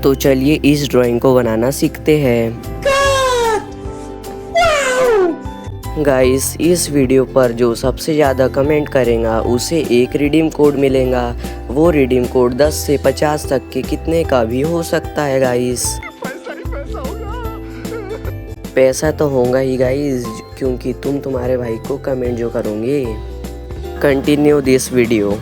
तो चलिए इस ड्राइंग को बनाना सीखते हैं। गाइस, इस वीडियो पर जो सबसे ज़्यादा कमेंट करेगा उसे एक रिडीम कोड मिलेगा। वो रिडीम कोड 10 से 50 तक के कितने का भी हो सकता है गाइस। पैसा तो होगा ही गाइस, क्योंकि तुम तुम्हारे भाई को कमेंट जो करोगे। Continue this video.